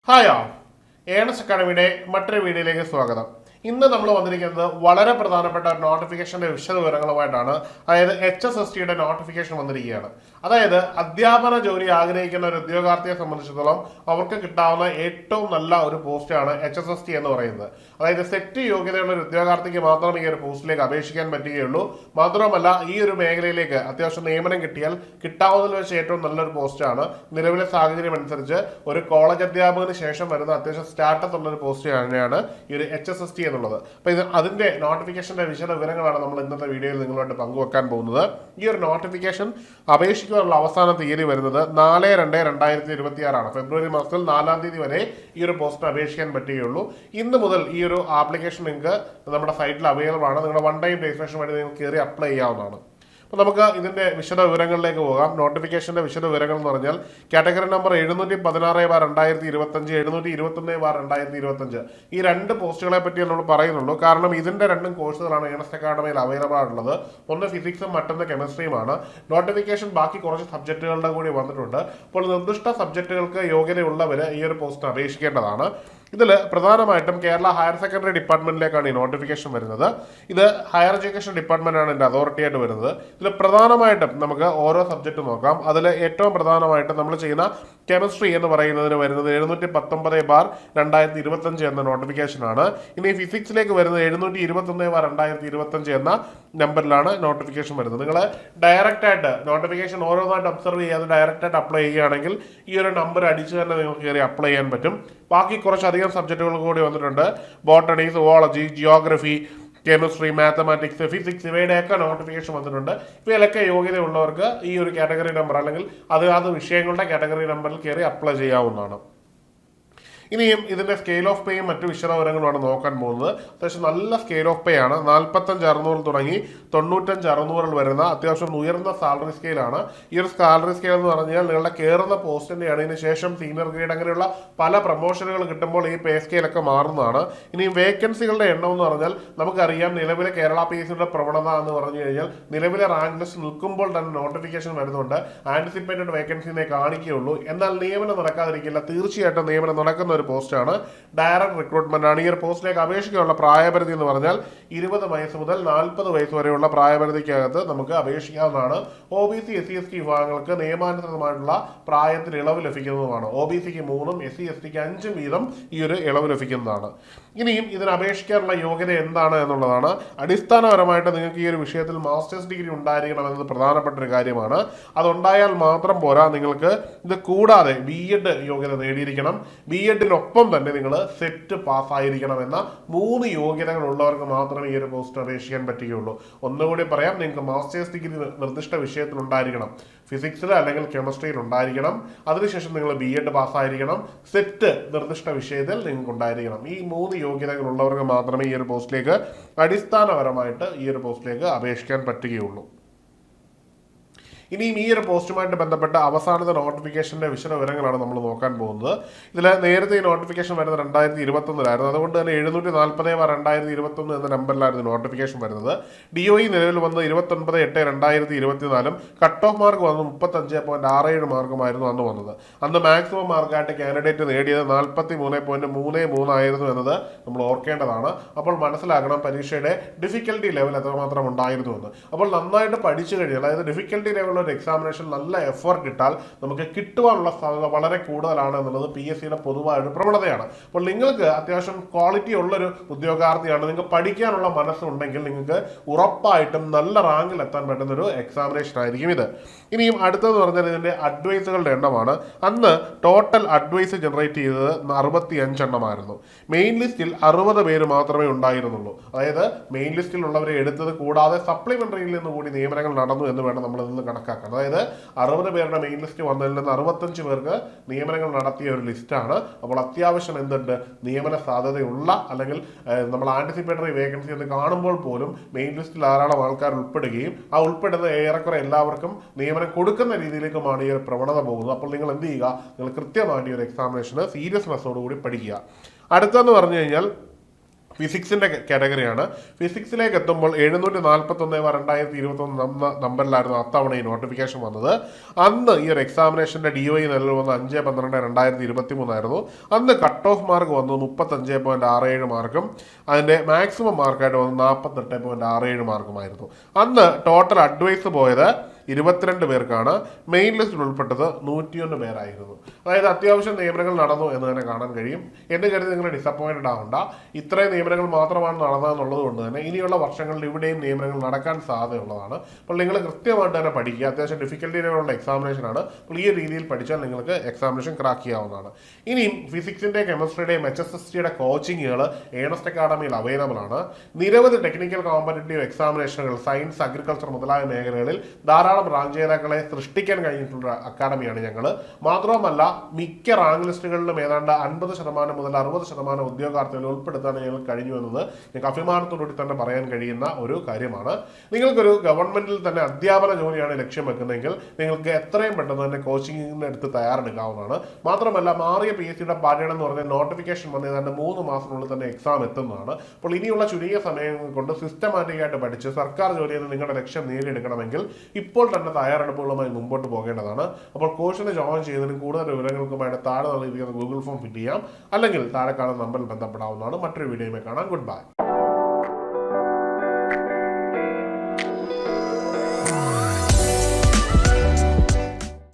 Hi earnest അക്കാഡമിയുടെ മറ്റൊരു വീഡിയോയിലേക്ക് സ്വാഗതം. ഇന്ന് നമ്മൾ വന്നിരിക്കുന്നത് വളരെ പ്രധാനപ്പെട്ട നോട്ടിഫിക്കേഷന്റെ വിശദവിവരങ്ങളുമായിട്ടാണ്. അതായത് HSST നോട്ടിഫിക്കേഷൻ വന്നിരിക്കുകയാണ്. അതായത് അധ്യാപന ജോലി ആഗ്രഹിക്കുന്ന ഒരു ഉദ്യോഗാർത്ഥിയെ സംബന്ധിച്ചിടത്തോളം അവർക്ക് കിട്ടാവുന്ന ഏറ്റവും നല്ല ഒരു പോസ്റ്റാണ് HSST എന്ന് പറയുന്നത്. അതായത് സെറ്റ് യോഗ്യതയുള്ള ഒരു ഉദ്യോഗാർത്ഥിക്ക് മാത്രമേ ഈ ഒരു പോസ്റ്റിലേക്ക് അപേക്ഷിക്കാൻ പറ്റുകയുള്ളൂ. മാത്രമല്ല ഈ ഒരു മേഖലയിലേക്ക് അത്യാവശ്യം നിയമനം കിട്ടിയാൽ കിട്ടാവുന്നതിൽ വെച്ച് ഏറ്റവും നല്ലൊരു പോസ്റ്റാണ്. നിലവിലെ സാഹചര്യം അനുസരിച്ച് ഒരു കോളേജ് അധ്യാപകന് ശേഷം വരുന്ന അത്യാവശ്യം സ്റ്റാറ്റസ് ഉള്ള ഒരു പോസ്റ്റ് തന്നെയാണ് ഈ ഒരു HSST എന്നുള്ളത്. അപ്പൊ അതിന്റെ നോട്ടിഫിക്കേഷന്റെ വിവരങ്ങളാണ് നമ്മൾ ഇന്നത്തെ വീഡിയോയിൽ നിങ്ങളുമായിട്ട് പങ്കുവെക്കാൻ പോകുന്നത്. ഈ ഒരു നോട്ടിഫിക്കേഷൻ അപേക്ഷിക്കാനുള്ള അവസാന തീയതി വരുന്നത് 4/2/2026 ഫെബ്രുവരി മാസത്തിൽ 4-ാം തീയതി വരെ ഈ ഒരു പോസ്റ്റിന് അപേക്ഷിക്കാൻ പറ്റുകയുള്ളൂ. ഇന്ന് മുതൽ ഈ ഒരു ആപ്ലിക്കേഷൻ നിങ്ങൾക്ക് നമ്മുടെ സൈറ്റിൽ അവൈലബിൾ ആണ്. നിങ്ങളുടെ വൺ ടൈം രജിസ്ട്രേഷൻ വഴി നിങ്ങൾക്ക് കയറി അപ്ലൈ ചെയ്യാവുന്നതാണ്. അപ്പോൾ നമുക്ക് ഇതിന്റെ വിശദ വിവരങ്ങളിലേക്ക് പോകാം. നോട്ടിഫിക്കേഷന്റെ വിശദ വിവരങ്ങൾ എന്ന് പറഞ്ഞാൽ കാറ്റഗറി നമ്പർ 716/2025, 721/2025 ഈ രണ്ട് പോസ്റ്റുകളെ പറ്റി നമ്മൾ പറയുന്നുള്ളൂ. കാരണം ഇതിന്റെ രണ്ടും കോഴ്സുകളാണ് ഏണസ്റ്റ് അക്കാഡമിയിൽ അവൈലബിൾ ആയിട്ടുള്ളത്. ഒന്ന് ഫിസിക്സും മറ്റൊന്ന് കെമിസ്ട്രിയുമാണ്. നോട്ടിഫിക്കേഷൻ ബാക്കി കുറച്ച് സബ്ജക്റ്റുകളുടെ കൂടി വന്നിട്ടുണ്ട്. അപ്പോൾ നിർദ്ദിഷ്ട സബ്ജക്റ്റുകൾക്ക് യോഗ്യതയുള്ളവർ ഈ ഒരു പോസ്റ്റിന് അപേക്ഷിക്കേണ്ടതാണ്. ഇതിൽ പ്രധാനമായിട്ടും കേരള ഹയർ സെക്കൻഡറി ഡിപ്പാർട്ട്മെന്റിലേക്കാണ് ഈ നോട്ടിഫിക്കേഷൻ വരുന്നത്. ഇത് ഹയർ എഡ്യൂക്കേഷൻ ഡിപ്പാർട്ട്മെന്റാണ് ഇതിന്റെ അതോറിറ്റി ആയിട്ട് വരുന്നത്. ഇതിൽ പ്രധാനമായിട്ടും നമുക്ക് ഓരോ സബ്ജക്റ്റ് നോക്കാം. അതിൽ ഏറ്റവും പ്രധാനമായിട്ടും നമ്മൾ ചെയ്യുന്ന കെമിസ്ട്രി എന്ന് പറയുന്നതിന് വരുന്നത് 719/2025 എന്ന നോട്ടിഫിക്കേഷനാണ്. ഇനി ഫിസിക്സിലേക്ക് വരുന്നത് 721/2025 എന്ന നമ്പറിലാണ് നോട്ടിഫിക്കേഷൻ വരുന്നത്. നിങ്ങൾ ഡയറക്റ്റ് ആയിട്ട് നോട്ടിഫിക്കേഷൻ ഓരോന്നായിട്ട് ഒബ്സർവ് ചെയ്യാതെ ഡയറക്റ്റ് ആയിട്ട് അപ്ലൈ ചെയ്യുകയാണെങ്കിൽ ഈ ഒരു നമ്പർ അടിച്ച് തന്നെ നിങ്ങൾക്ക് കയറി അപ്ലൈ ചെയ്യാൻ പറ്റും. ബാക്കി കുറച്ചധികം സബ്ജക്റ്റുകൾ കൂടി വന്നിട്ടുണ്ട്. Botany, zoology, geography, chemistry, mathematics, physics ഇവയുടെയൊക്കെ നോട്ടിഫിക്കേഷൻ വന്നിട്ടുണ്ട്. ഇവയിലൊക്കെ യോഗ്യതയുള്ളവർക്ക് ഈ ഒരു കാറ്റഗറി നമ്പർ അല്ലെങ്കിൽ അത് വിഷയങ്ങളുടെ കാറ്റഗറി നമ്പറിൽ കയറി അപ്ലൈ ചെയ്യാവുന്നതാണ്. ഇനിയും ഇതിന്റെ സ്കെയിൽ ഓഫ് പേയും മറ്റു വിശദവിവരങ്ങളുമാണ് നോക്കാൻ പോകുന്നത്. അത്യാവശ്യം നല്ല സ്കെയിൽ ഓഫ് പേ ആണ്. 45,600 തുടങ്ങി 95,600 വരുന്ന അത്യാവശ്യം ഉയർന്ന സാലറി സ്കെയിലാണ്. ഈ ഒരു സാലറി സ്കെയിൽ എന്ന് പറഞ്ഞാൽ നിങ്ങളുടെ കയറുന്ന പോസ്റ്റിന്റെ അതിന് ശേഷം സീനിയർ ഗ്രേഡ് അങ്ങനെയുള്ള പല പ്രൊമോഷനുകൾ കിട്ടുമ്പോൾ ഈ പേ സ്കെയിലൊക്കെ മാറുന്നതാണ്. ഇനി വേക്കൻസികളുടെ എണ്ണം എന്ന് പറഞ്ഞാൽ നമുക്കറിയാം നിലവിലെ കേരള PSCയുടെ പ്രവണത എന്ന് പറഞ്ഞു കഴിഞ്ഞാൽ നിലവിലെ റാങ്ക് ലിസ്റ്റ് നിൽക്കുമ്പോൾ തന്നെ നോട്ടിഫിക്കേഷൻ വരുന്നുണ്ട്. ആന്റിസിപ്പേറ്റഡ് വേക്കൻസിനെ കാണിക്കുകയുള്ളൂ. എന്നാൽ നിയമനം നടക്കാതിരിക്കില്ല. തീർച്ചയായിട്ടും നിയമനം നടക്കുന്ന ഒരു പോസ്റ്റാണ്. ഡയറക്ട് റിക്രൂട്ട്മെന്റ് ആണ്. ഈ ഒരു പോസ്റ്റിലേക്ക് അപേക്ഷിക്കാനുള്ള പ്രായപരിധി എന്ന് പറഞ്ഞാൽ 20 വയസ്സ് മുതൽ 40 വയസ്സ് വരെയുള്ള പ്രായപരിധിക്കകത്ത് നമുക്ക് അപേക്ഷിക്കാവുന്നതാണ്. OBC SC/ST വിഭാഗങ്ങൾക്ക് നിയമാനുസൃതമായിട്ടുള്ള പ്രായത്തിൽ ഇളവ് ലഭിക്കുന്നതുമാണ്. OBCക്ക് 3ഉം SC/STക്ക് 5ഉം വീതം ഈ ഒരു ഇളവ് ലഭിക്കുന്നതാണ്. ഇനിയും ഇതിന് അപേക്ഷിക്കാനുള്ള യോഗ്യത എന്താണ് എന്നുള്ളതാണ്. അടിസ്ഥാനപരമായിട്ട് നിങ്ങൾക്ക് ഈ ഒരു വിഷയത്തിൽ മാസ്റ്റേഴ്സ് ഡിഗ്രി ഉണ്ടായിരിക്കണം എന്നത് പ്രധാനപ്പെട്ട ഒരു കാര്യമാണ്. അതുണ്ടായാൽ മാത്രം പോരാ, നിങ്ങൾക്ക് ഇത് കൂടാതെ BEd യോഗ്യത നേടിയിരിക്കണം. BEdനൊപ്പം തന്നെ നിങ്ങൾ സെറ്റ് പാസ്സായിരിക്കണം എന്ന 3 യോഗ്യതകൾ ഉള്ളവർക്ക് മാത്രമേ ഈ ഒരു പോസ്റ്റ് അപേക്ഷിക്കാൻ പറ്റുകയുള്ളൂ. ഒന്നുകൂടി പറയാം, നിങ്ങൾക്ക് മാസ്റ്റേഴ്സ് ഡിഗ്രി നിർദ്ദിഷ്ട വിഷയത്തിൽ ഉണ്ടായിരിക്കണം. ഫിസിക്സിൽ അല്ലെങ്കിൽ കെമിസ്ട്രിയിൽ ഉണ്ടായിരിക്കണം. അതിനുശേഷം നിങ്ങൾ BEd പാസ്സായിരിക്കണം. സെറ്റ് നിർദ്ദിഷ്ട വിഷയത്തിൽ നിങ്ങൾക്ക് ഉണ്ടായിരിക്കണം. ഈ 3 യോഗ്യതകൾ ഉള്ളവർക്ക് മാത്രമേ ഈ ഒരു പോസ്റ്റിലേക്ക് അടിസ്ഥാനപരമായിട്ട് ഈ ഒരു പോസ്റ്റിലേക്ക് അപേക്ഷിക്കാൻ പറ്റുകയുള്ളൂ. ഇനിയും ഈ ഒരു പോസ്റ്റുമായിട്ട് ബന്ധപ്പെട്ട അവസാനത്തെ നോട്ടിഫിക്കേഷന്റെ വിവരങ്ങളാണ് നമ്മൾ നോക്കാൻ പോകുന്നത്. ഇതിൽ നേരത്തെ ഈ നോട്ടിഫിക്കേഷൻ വരുന്നത് 2021 അതുകൊണ്ട് തന്നെ 740/2021 എന്ന നമ്പറിലായിരുന്നു നോട്ടിഫിക്കേഷൻ വരുന്നത്. DOE നിലവിൽ വന്ന് 29/8/2024 കട്ട് ഓഫ് മാർക്ക് വന്ന് 35.67 മാർക്കുമായിരുന്നു അന്ന് വന്നത്. അന്ന് മാക്സിമം മാർക്കായിട്ട് കാൻഡിഡേറ്റ് നേടിയത് 43.33 ആയിരുന്നു എന്നത് നമ്മൾ ഓർക്കേണ്ടതാണ്. അപ്പോൾ മനസ്സിലാക്കണം പരീക്ഷയുടെ ഡിഫിക്കൽട്ടി ലെവൽ എത്രമാത്രം ഉണ്ടായിരുന്നു എന്ന്. അപ്പോൾ നന്നായിട്ട് പഠിച്ചു കഴിഞ്ഞാൽ, അതായത് ഡിഫിക്കൽട്ടി ലെവൽ ഒരു എക്സാമിനേഷൻ നല്ല എഫേർട്ട് ഇട്ടാൽ നമുക്ക് കിട്ടുവാനുള്ള സാധ്യത വളരെ കൂടുതലാണ് എന്നുള്ളത് PSCയുടെ പൊതുവായൊരു പ്രവണതയാണ്. അപ്പോൾ നിങ്ങൾക്ക് അത്യാവശ്യം ക്വാളിറ്റി ഉള്ളൊരു ഉദ്യോഗാർത്ഥിയാണ്, നിങ്ങൾക്ക് പഠിക്കാനുള്ള മനസ്സുണ്ടെങ്കിൽ നിങ്ങൾക്ക് ഉറപ്പായിട്ടും നല്ല റാങ്കിൽ എത്താൻ പറ്റുന്ന ഒരു എക്സാമിനേഷൻ ആയിരിക്കും ഇത്. ഇനിയും അടുത്തെന്ന് പറഞ്ഞാൽ ഇതിന്റെ അഡ്വൈസുകളുടെ എണ്ണമാണ്. അന്ന് ടോട്ടൽ അഡ്വൈസ് ജനറേറ്റ് ചെയ്തത് 65 എണ്ണമായിരുന്നു. മെയിൻ ലിസ്റ്റിൽ 60 പേര് മാത്രമേ ഉണ്ടായിരുന്നുള്ളൂ. അതായത് മെയിൻ ലിസ്റ്റിൽ ഉള്ളവരെ എടുത്തത് കൂടാതെ സപ്ലിമെന്ററിയിൽ നിന്ന് കൂടി നിയമനങ്ങൾ നടന്നു എന്ന് വേണം നമ്മൾ ഇതിൽ കണക്കാക്കാൻ. അതായത് 60 പേരുടെ മെയിൻ ലിസ്റ്റ് വന്നതിൽ നിന്ന് 65 പേർക്ക് നിയമനങ്ങൾ നടത്തിയ ഒരു ലിസ്റ്റാണ്. അപ്പോൾ അത്യാവശ്യം എന്തുണ്ട്, നിയമന സാധ്യതയുള്ള അല്ലെങ്കിൽ നമ്മൾ ആന്റിസിപ്പേറ്ററി വേക്കൻസി എന്ന് കാണുമ്പോൾ പോലും മെയിൻ ലിസ്റ്റിൽ ധാരാളം ആൾക്കാർ ഉൾപ്പെടുകയും ആ ഉൾപ്പെടുന്ന ഏറെക്കുറെ എല്ലാവർക്കും നിയമനം കൊടുക്കുന്ന രീതിയിലേക്കുമാണ് ഈ ഒരു പ്രവണത പോകുന്നത്. അപ്പോൾ നിങ്ങൾ എന്ത് ചെയ്യുക, നിങ്ങൾ കൃത്യമായിട്ട് ഈ ഒരു എക്സാമിനേഷന് സീരിയസ്നെസ്സോടുകൂടി പഠിക്കുക. അടുത്തെന്ന് പറഞ്ഞു കഴിഞ്ഞാൽ ഫിസിക്സിൻ്റെ കാറ്റഗറിയാണ്. ഫിസിക്സിലേക്ക് എത്തുമ്പോൾ 741/2021 നമ്പറിലായിരുന്നു അത്തവണ ഈ നോട്ടിഫിക്കേഷൻ വന്നത്. അന്ന് ഈ ഒരു എക്സാമിനേഷൻ്റെ DOE നിലവിൽ വന്ന 5/12/2023 ആയിരുന്നു. അന്ന് കട്ട് ഓഫ് മാർക്ക് വന്നു 35.67 മാർക്കും അതിൻ്റെ മാക്സിമം മാർക്കായിട്ട് വന്നു 48.67 മാർക്കുമായിരുന്നു. അന്ന് ടോട്ടൽ അഡ്വൈസ് പോയത് 22 പേർക്കാണ്. മെയിൻ ലിസ്റ്റിൽ ഉൾപ്പെട്ടത് 101 പേരായിരുന്നു. അതായത് അത്യാവശ്യം നിയമനങ്ങൾ നടന്നു എന്ന് തന്നെ കാണാൻ കഴിയും. എന്ന് കരുതി നിങ്ങൾ ഡിസപ്പോയിൻറ്റഡ് ആവണ്ട. ഇത്രയും നിയമനങ്ങൾ മാത്രമാണ് നടന്നതെന്നുള്ളത് കൊണ്ട് തന്നെ ഇനിയുള്ള വർഷങ്ങളിൽ ഇവിടെയും നിയമനങ്ങൾ നടക്കാൻ സാധ്യതയുള്ളതാണ്. അപ്പോൾ നിങ്ങൾ കൃത്യമായിട്ട് തന്നെ പഠിക്കുക. അത്യാവശ്യം ഡിഫിക്കൽറ്റിയിലുള്ള എക്സാമിനേഷനാണ്. അപ്പോൾ ഈ രീതിയിൽ പഠിച്ചാൽ നിങ്ങൾക്ക് എക്സാമിനേഷൻ ക്രാക്ക് ചെയ്യാവുന്നതാണ്. ഇനിയും ഫിസിക്സിൻ്റെയും കെമിസ്ട്രിയുടെയും HSSTയുടെ കോച്ചിങ്ങുകൾ ഏണസ്റ്റ് അക്കാഡമിയിൽ അവൈലബിൾ ആണ്. നിരവധി ടെക്നിക്കൽ കോമ്പറ്റേറ്റീവ് എക്സാമിനേഷനുകൾ സയൻസ്, അഗ്രികൾച്ചർ മുതലായ മേഖലകളിൽ ധാരാളം റാങ്ക് ജേതാക്കളെ സൃഷ്ടിക്കാൻ കഴിഞ്ഞിട്ടുള്ള അക്കാഡമിയാണ് ഞങ്ങൾ. മാത്രവുമല്ല മിക്ക റാങ്ക് ലിസ്റ്റുകളിലും ഏതാണ്ട് 50% മുതൽ 60% ഉദ്യോഗാർത്ഥികളെ ഉൾപ്പെടുത്താൻ ഞങ്ങൾക്ക് കഴിഞ്ഞു എന്നത് ഞങ്ങൾക്ക് അഭിമാനത്തോടുകൂടി തന്നെ പറയാൻ കഴിയുന്ന ഒരു കാര്യമാണ്. നിങ്ങൾക്കൊരു ഗവൺമെന്റിൽ തന്നെ അധ്യാപന ജോലിയാണ് ലക്ഷ്യം വെക്കുന്നതെങ്കിൽ നിങ്ങൾക്ക് എത്രയും പെട്ടെന്ന് തന്നെ കോച്ചിങ്ങിന് എടുത്ത് തയ്യാറെടുക്കാവുന്നതാണ്. മാത്രമല്ല മാറിയ PSCയുടെ പാറ്റേൺ എന്ന് പറഞ്ഞാൽ നോട്ടിഫിക്കേഷൻ വന്ന് ഏതാണ്ട് 3 മാസത്തിനുള്ളിൽ തന്നെ എക്സാം എത്തുന്നതാണ്. അപ്പോൾ ഇനിയുള്ള ചുരുങ്ങിയ സമയം കൊണ്ട് സിസ്റ്റമാറ്റിക്കായിട്ട് പഠിച്ച് സർക്കാർ ജോലിയിൽ നിങ്ങളുടെ ലക്ഷ്യം നേടിയെടുക്കണമെങ്കിൽ ഇപ്പോൾ തന്നെ തയ്യാറെടുപ്പുകളുമായി മുമ്പോട്ട് പോകേണ്ടതാണ്. അപ്പോൾ കോഴ്സിന് ജോയിൻ ചെയ്തതിനും കൂടുതൽ വിവരങ്ങൾക്കുമായിട്ട് താഴെ നൽകിയിരിക്കുന്ന ഗൂഗിൾ ഫോം ഫില്ല് ചെയ്യാം, അല്ലെങ്കിൽ താഴെ കാണുന്ന നമ്പറിൽ ബന്ധപ്പെടാവുന്നതാണ്. മറ്റൊരു വീഡിയോയുമായി കാണാം. Good bye.